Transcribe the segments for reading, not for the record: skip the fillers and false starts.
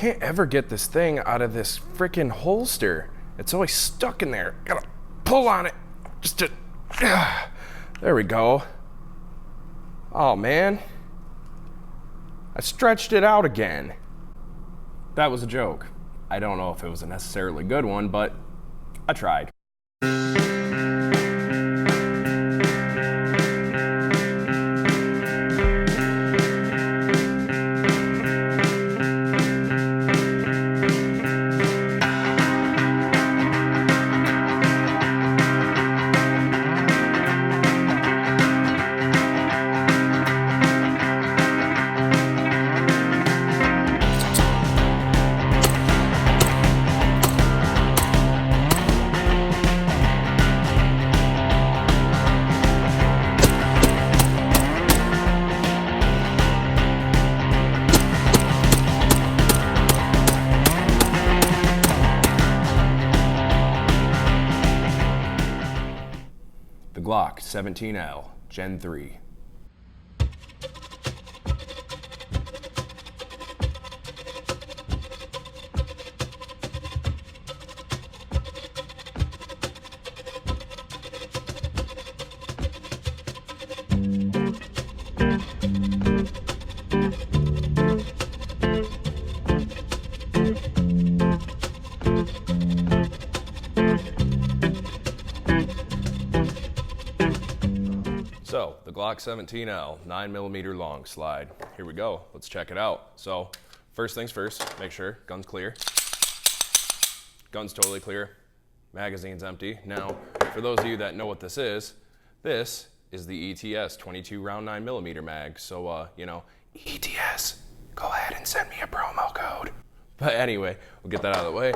can't ever get this thing out of this freaking holster. It's always stuck in there. Gotta pull on it just to, there we go. Oh man, I stretched it out again. That was a joke. I don't know if it was a necessarily good one, but I tried. The Glock 17L Gen 3. So, the Glock 17L 9mm long slide. Here we go. Let's check it out. So, first things first, make sure gun's clear. Gun's totally clear. Magazine's empty. Now, for those of you that know what this is the ETS 22 round 9mm mag. So, you know, ETS, go ahead and send me a promo code. But anyway, we'll get that out of the way.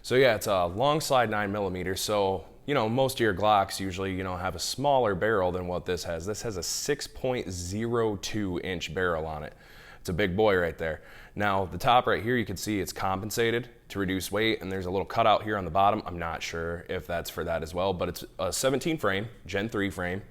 So yeah, it's a long slide 9mm. So, you know, most of your Glocks usually, you know, have a smaller barrel than what this has. This has a 6.02 inch barrel on it. It's a big boy right there. Now, the top right here, you can see it's compensated to reduce weight, and there's a little cutout here on the bottom. I'm not sure if that's for that as well, but it's a 17 frame, Gen 3 frame.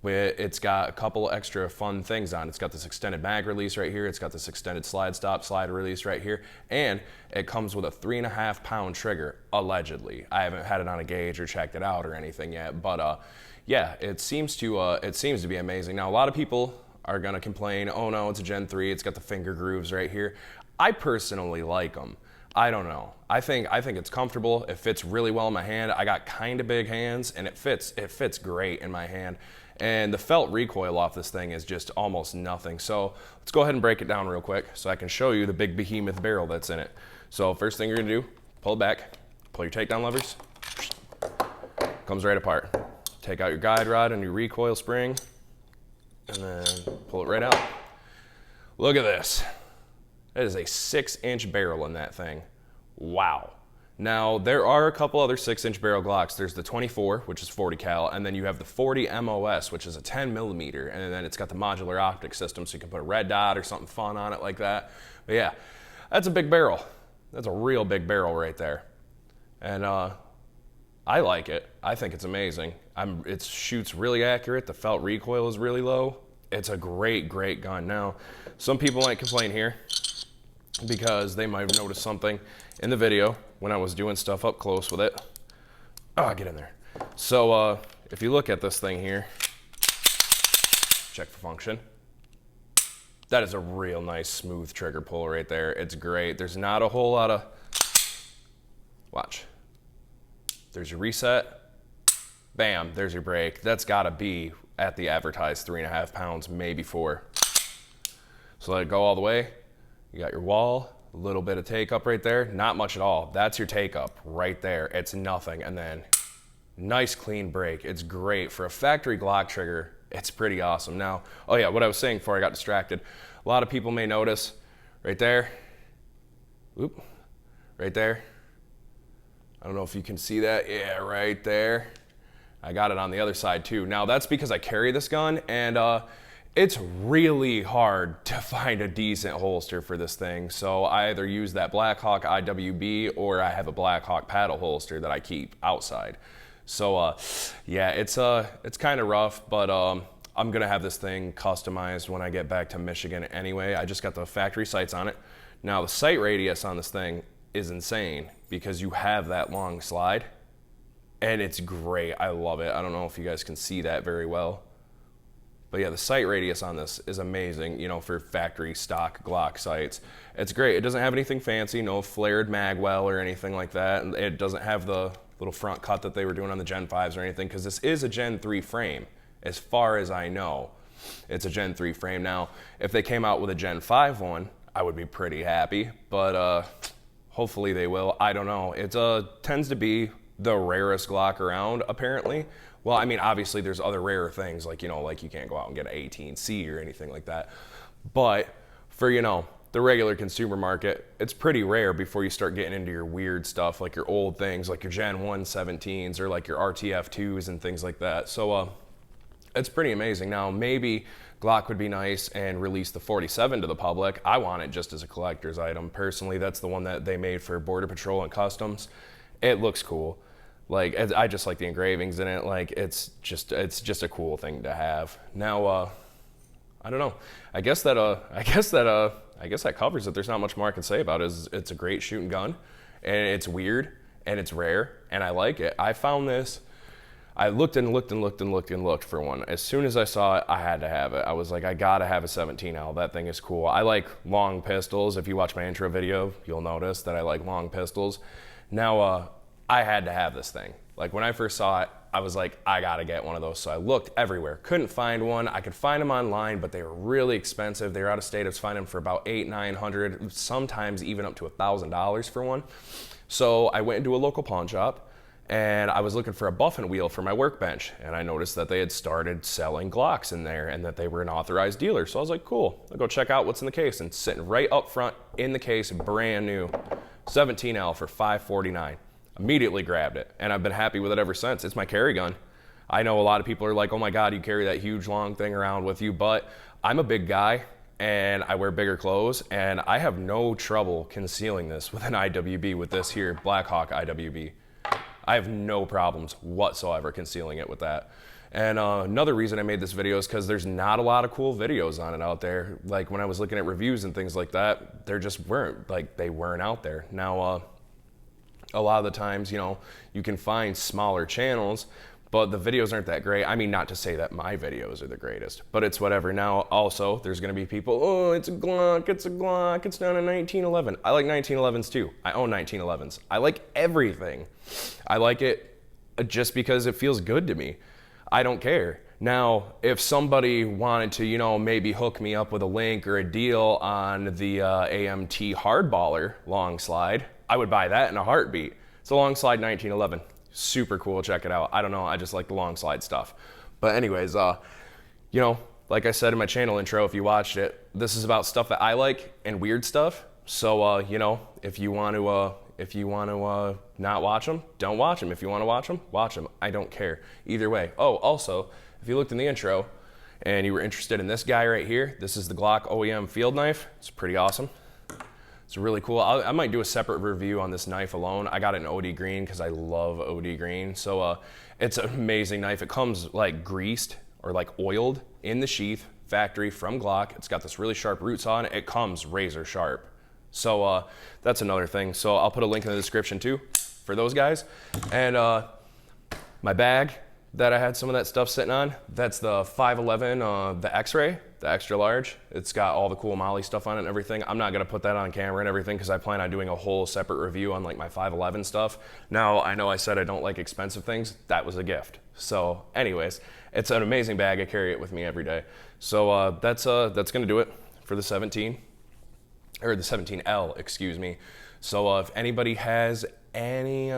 It's got a couple extra fun things on it. It's got this extended mag release right here. It's got this extended slide stop slider release right here. And it comes with a 3.5 pound trigger, allegedly. I haven't had it on a gauge or checked it out or anything yet, but yeah, it seems to be amazing. Now, a lot of people are gonna complain, oh no, it's a Gen 3, it's got the finger grooves right here. I personally like them. I don't know. I think it's comfortable. It fits really well in my hand. I got kind of big hands, and it fits great in my hand. And the felt recoil off this thing is just almost nothing. So let's go ahead and break it down real quick so I can show you the big behemoth barrel that's in it. So first thing you're gonna do, pull it back, pull your takedown levers, comes right apart. Take out your guide rod and your recoil spring, and then pull it right out. Look at this. That is a 6-inch barrel in that thing. Wow. Now, there are a couple other 6-inch barrel Glocks. There's the 24, which is 40 cal, and then you have the 40 MOS, which is a 10mm, and then it's got the modular optic system, so you can put a red dot or something fun on it like that. But yeah, that's a big barrel. That's a real big barrel right there. And I like it. I think it's amazing. It shoots really accurate. The felt recoil is really low. It's a great, great gun. Now, some people might complain here because they might have noticed something in the video when I was doing stuff up close with it. Oh, get in there. So if you look at this thing here, check for function. That is a real nice smooth trigger pull right there. It's great. There's not a whole lot of, watch. There's your reset. Bam, there's your brake. That's gotta be at the advertised 3.5 pounds, maybe 4. So let it go all the way. You got your wall, a little bit of take up right there, not much at all. That's your take up right there. It's nothing. And then nice clean brake. It's great for a factory Glock trigger. It's pretty awesome. Now, oh yeah, what I was saying before I got distracted. A lot of people may notice right there, whoop, right there. I don't know if you can see that. Yeah, right there. I got it on the other side too. Now that's because I carry this gun, and it's really hard to find a decent holster for this thing. So I either use that Blackhawk IWB or I have a Blackhawk paddle holster that I keep outside. So yeah, it's kind of rough, but I'm gonna have this thing customized when I get back to Michigan anyway. I just got the factory sights on it. Now the sight radius on this thing is insane because you have that long slide, and it's great. I love it. I don't know if you guys can see that very well, but yeah, the sight radius on this is amazing, you know, for factory stock Glock sights. It's great. It doesn't have anything fancy, no flared magwell or anything like that. And it doesn't have the little front cut that they were doing on the Gen 5s or anything, because this is a Gen 3 frame. As far as I know, it's a Gen 3 frame. Now, if they came out with a Gen 5 one, I would be pretty happy, but hopefully they will. I don't know. It tends to be the rarest Glock around, apparently. Well, I mean, obviously there's other rare things, like, you know, like you can't go out and get an 18C or anything like that. But for, you know, the regular consumer market, it's pretty rare before you start getting into your weird stuff, like your old things, like your Gen 1 17s or like your RTF2s and things like that. So it's pretty amazing. Now, maybe Glock would be nice and release the 47 to the public. I want it just as a collector's item. Personally, that's the one that they made for Border Patrol and Customs. It looks cool. Like, I just like the engravings in it. Like, it's just a cool thing to have. Now, I don't know. I guess that covers it. There's not much more I can say about it. It's a great shooting gun, and it's weird, and it's rare, and I like it. I found this. I looked and looked and looked and looked and looked for one. As soon as I saw it, I had to have it. I was like, I gotta have a 17L. That thing is cool. I like long pistols. If you watch my intro video, you'll notice that I like long pistols. Now, I had to have this thing. Like, when I first saw it, I was like, I gotta get one of those. So I looked everywhere, couldn't find one. I could find them online, but they were really expensive. They were out of state. I was finding them for about $800-900, sometimes even up to $1,000 for one. So I went into a local pawn shop, and I was looking for a buffing wheel for my workbench, and I noticed that they had started selling Glocks in there and that they were an authorized dealer. So I was like, cool, I'll go check out what's in the case. And sitting right up front in the case, brand new, 17L for $549. Immediately grabbed it, and I've been happy with it ever since. It's my carry gun. I know a lot of people are like, oh my God, you carry that huge long thing around with you, but I'm a big guy and I wear bigger clothes, and I have no trouble concealing this with an IWB, with this here Blackhawk IWB. I have no problems whatsoever concealing it with that. And another reason I made this video is because there's not a lot of cool videos on it out there. Like, when I was looking at reviews and things like that, there just weren't, like, they weren't out there. Now, a lot of the times, you know, you can find smaller channels, but the videos aren't that great. I mean, not to say that my videos are the greatest, but it's whatever. Now, also, there's going to be people, oh, it's a Glock, it's down a 1911. I like 1911s too. I own 1911s. I like everything. I like it just because it feels good to me. I don't care. Now, if somebody wanted to, you know, maybe hook me up with a link or a deal on the AMT Hardballer long slide, I would buy that in a heartbeat. It's a long slide 1911. Super cool. Check it out. I don't know. I just like the long slide stuff. But anyways, you know, like I said in my channel intro, if you watched it, this is about stuff that I like and weird stuff. So, you know, if you want to not watch them, don't watch them. If you want to watch them. I don't care. Either way. Oh, also, if you looked in the intro and you were interested in this guy right here, this is the Glock OEM field knife. It's pretty awesome. It's really cool. I might do a separate review on this knife alone. I got it in OD green because I love OD green. So it's an amazing knife. It comes like greased or like oiled in the sheath, factory from Glock. It's got this really sharp root saw on it. It comes razor sharp. So that's another thing. So I'll put a link in the description too for those guys. And my bag that I had some of that stuff sitting on, that's the 511, the X-ray, the extra large. It's got all the cool Molly stuff on it and everything. I'm not gonna put that on camera and everything because I plan on doing a whole separate review on like my 511 stuff. Now, I know I said I don't like expensive things. That was a gift. So anyways, it's an amazing bag. I carry it with me every day. So that's gonna do it for the 17, or the 17L, excuse me. So if anybody has any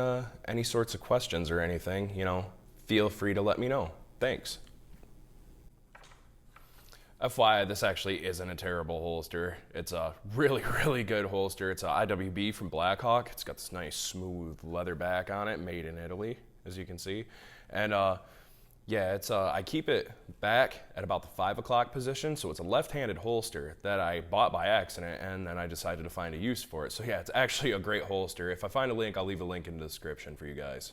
sorts of questions or anything, you know, feel free to let me know. Thanks. FYI, this actually isn't a terrible holster. It's a really, really good holster. It's a IWB from Blackhawk. It's got this nice smooth leather back on it, made in Italy, as you can see. And yeah, it's I keep it back at about the 5 o'clock position, so it's a left-handed holster that I bought by accident, and then I decided to find a use for it. So yeah, it's actually a great holster. If I find a link, I'll leave a link in the description for you guys.